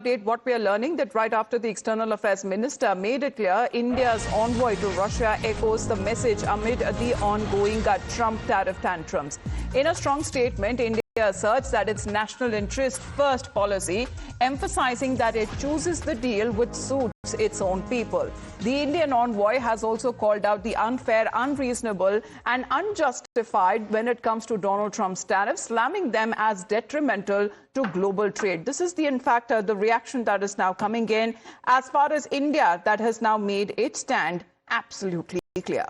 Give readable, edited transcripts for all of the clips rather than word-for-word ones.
update, what we are learning that right after the External Affairs Minister made it clear, India's envoy to Russia echoes the message amid the ongoing Trump tariff tantrums. In a strong statement, India asserts that its national interest first policy, emphasizing that it chooses the deal which suits its own people. The Indian envoy has also called out the unfair, unreasonable and unjustified when it comes to Donald Trump's tariffs, slamming them as detrimental to global trade. This is in fact the reaction that is now coming in as far as India that has now made its stand absolutely clear.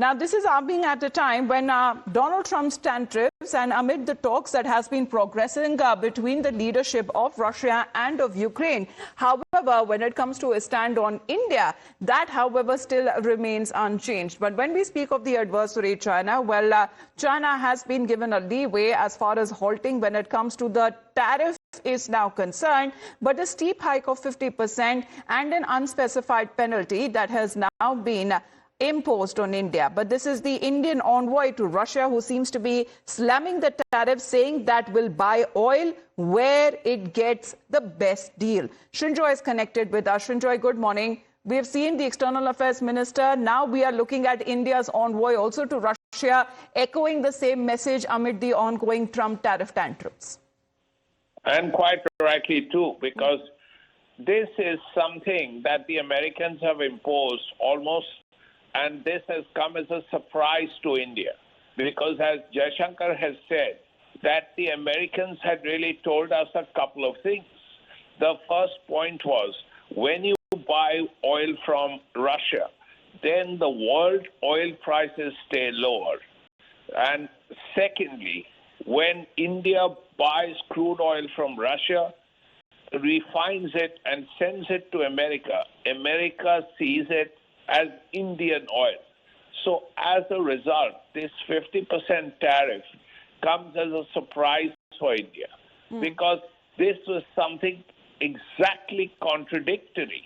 Now, this is happening at a time when Donald Trump's tariffs and amid the talks that has been progressing between the leadership of Russia and of Ukraine. However, when it comes to a stand on India, that, however, still remains unchanged. But when we speak of the adversary, China, well, China has been given a leeway as far as halting when it comes to the tariff is now concerned, but a steep hike of 50% and an unspecified penalty that has now been imposed on India. But this is the Indian envoy to Russia who seems to be slamming the tariff, saying that will buy oil where it gets the best deal. Shinjoy is connected with us. Shinjoy, good morning. We have seen the External Affairs Minister. Now we are looking at India's envoy also to Russia, echoing the same message amid the ongoing Trump tariff tantrums. And quite rightly too, because this is something that the Americans have imposed almost. And this has come as a surprise to India, because as Jaishankar has said, that the Americans had really told us a couple of things. The first point was, when you buy oil from Russia, then the world oil prices stay lower. And secondly, when India buys crude oil from Russia, refines it and sends it to America, America sees it as Indian oil. So as a result, this 50% tariff comes as a surprise for India, because this was something exactly contradictory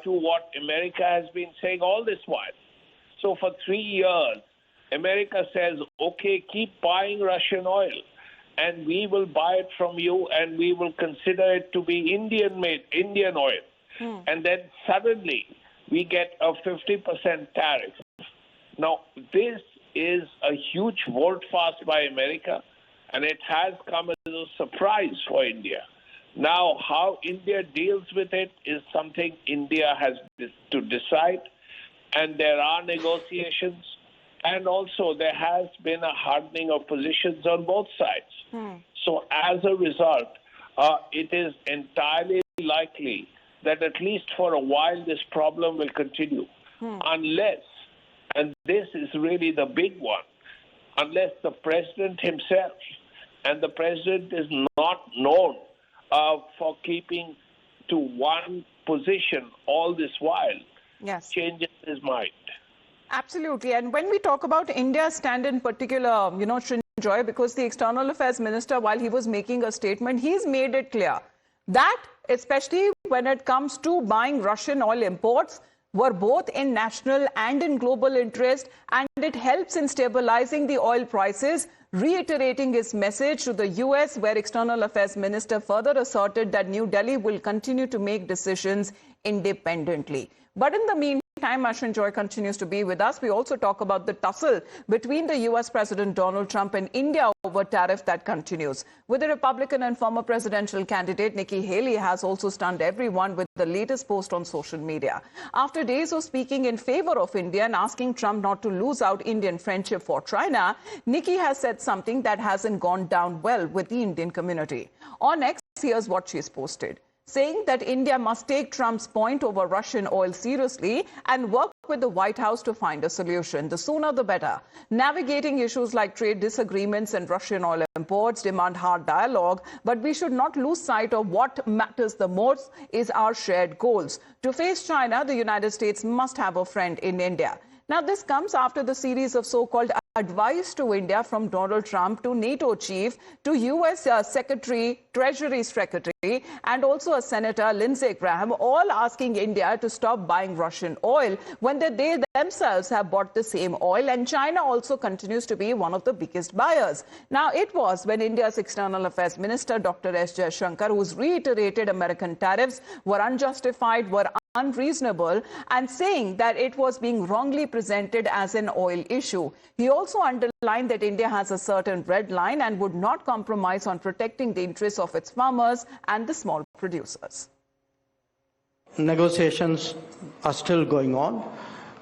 to what America has been saying all this while. So for 3 years, America says, okay, keep buying Russian oil, and we will buy it from you, and we will consider it to be Indian-made, Indian oil. And then suddenly, we get a 50% tariff. Now, this is a huge volte-face by America, and it has come as a surprise for India. Now, how India deals with it is something India has to decide, and there are negotiations, and also there has been a hardening of positions on both sides. So as a result, it is entirely likely that at least for a while this problem will continue, unless, and this is really the big one, unless the president himself, and the president is not known for keeping to one position all this while, changes his mind. Absolutely. And when we talk about India's stand in particular, Shinjoy, because the External Affairs Minister, while he was making a statement, he's made it clear that, especially when it comes to buying Russian oil imports, were both in national and in global interest, and it helps in stabilizing the oil prices, reiterating his message to the US, where External Affairs Minister further asserted that New Delhi will continue to make decisions independently. But in the meantime, Shinjoy continues to be with us. We also talk about the tussle between the US President Donald Trump and India over tariff that continues, with the Republican and former presidential candidate Nikki Haley has also stunned everyone with the latest post on social media. After days of speaking in favor of India and asking Trump not to lose out Indian friendship for China, Nikki has said something that hasn't gone down well with the Indian community. On X, here's what she's posted, saying that India must take Trump's point over Russian oil seriously and work with the White House to find a solution. The sooner the better. Navigating issues like trade disagreements and Russian oil imports demand hard dialogue, but we should not lose sight of what matters the most is our shared goals. To face China, the United States must have a friend in India. Now, this comes after the series of so-called advice to India from Donald Trump to NATO chief to US Secretary, Treasury Secretary, and also a Senator, Lindsey Graham, all asking India to stop buying Russian oil when they themselves have bought the same oil, and China also continues to be one of the biggest buyers. Now, it was when India's External Affairs Minister, Dr. S. Jaishankar, who's reiterated American tariffs were unjustified, were unreasonable, and saying that it was being wrongly presented as an oil issue. He also underlined that India has a certain red line and would not compromise on protecting the interests of its farmers and the small producers. Negotiations are still going on.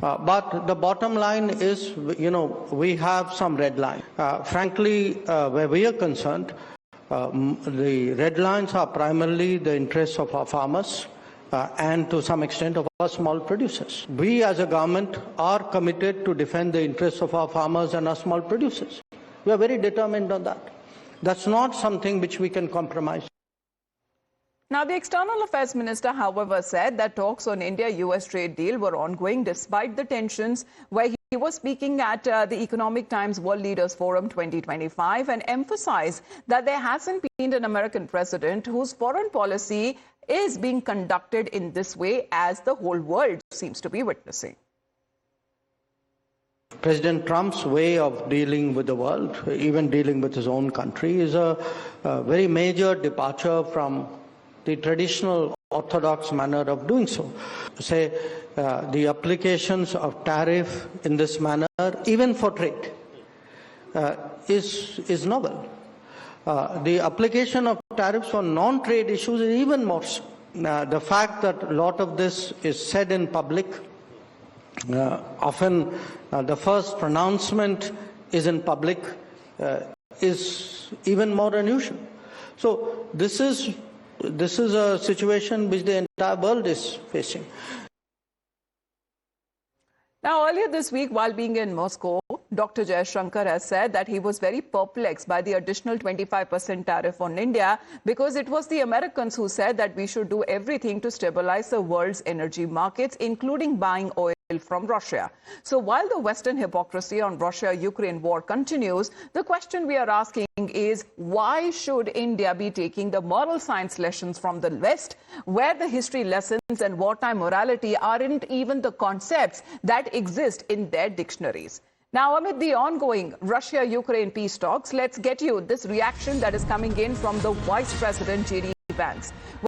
But the bottom line is, we have some red line. Frankly, where we are concerned, the red lines are primarily the interests of our farmers and to some extent of our small producers. We as a government are committed to defend the interests of our farmers and our small producers. We are very determined on that. That's not something which we can compromise. Now, the External Affairs Minister, however, said that talks on India-US trade deal were ongoing despite the tensions, where he was speaking at the Economic Times World Leaders Forum 2025 and emphasized that there hasn't been an American president whose foreign policy is being conducted in this way, as the whole world seems to be witnessing. President Trump's way of dealing with the world, even dealing with his own country, is a very major departure from the traditional orthodox manner of doing so. Say, the applications of tariff in this manner, even for trade, is novel. The application of tariffs for non-trade issues is even more so. The fact that a lot of this is said in public, often the first pronouncement is in public, is even more unusual. So this is a situation which the entire world is facing. Now, earlier this week, while being in Moscow, Dr. Jaishankar has said that he was very perplexed by the additional 25% tariff on India, because it was the Americans who said that we should do everything to stabilize the world's energy markets, including buying oil from Russia. So while the Western hypocrisy on Russia-Ukraine war continues, the question we are asking is, why should India be taking the moral science lessons from the West, where the history lessons and wartime morality aren't even the concepts that exist in their dictionaries? Now, amid the ongoing Russia-Ukraine peace talks, let's get you this reaction that is coming in from the Vice President, J.D. Vance.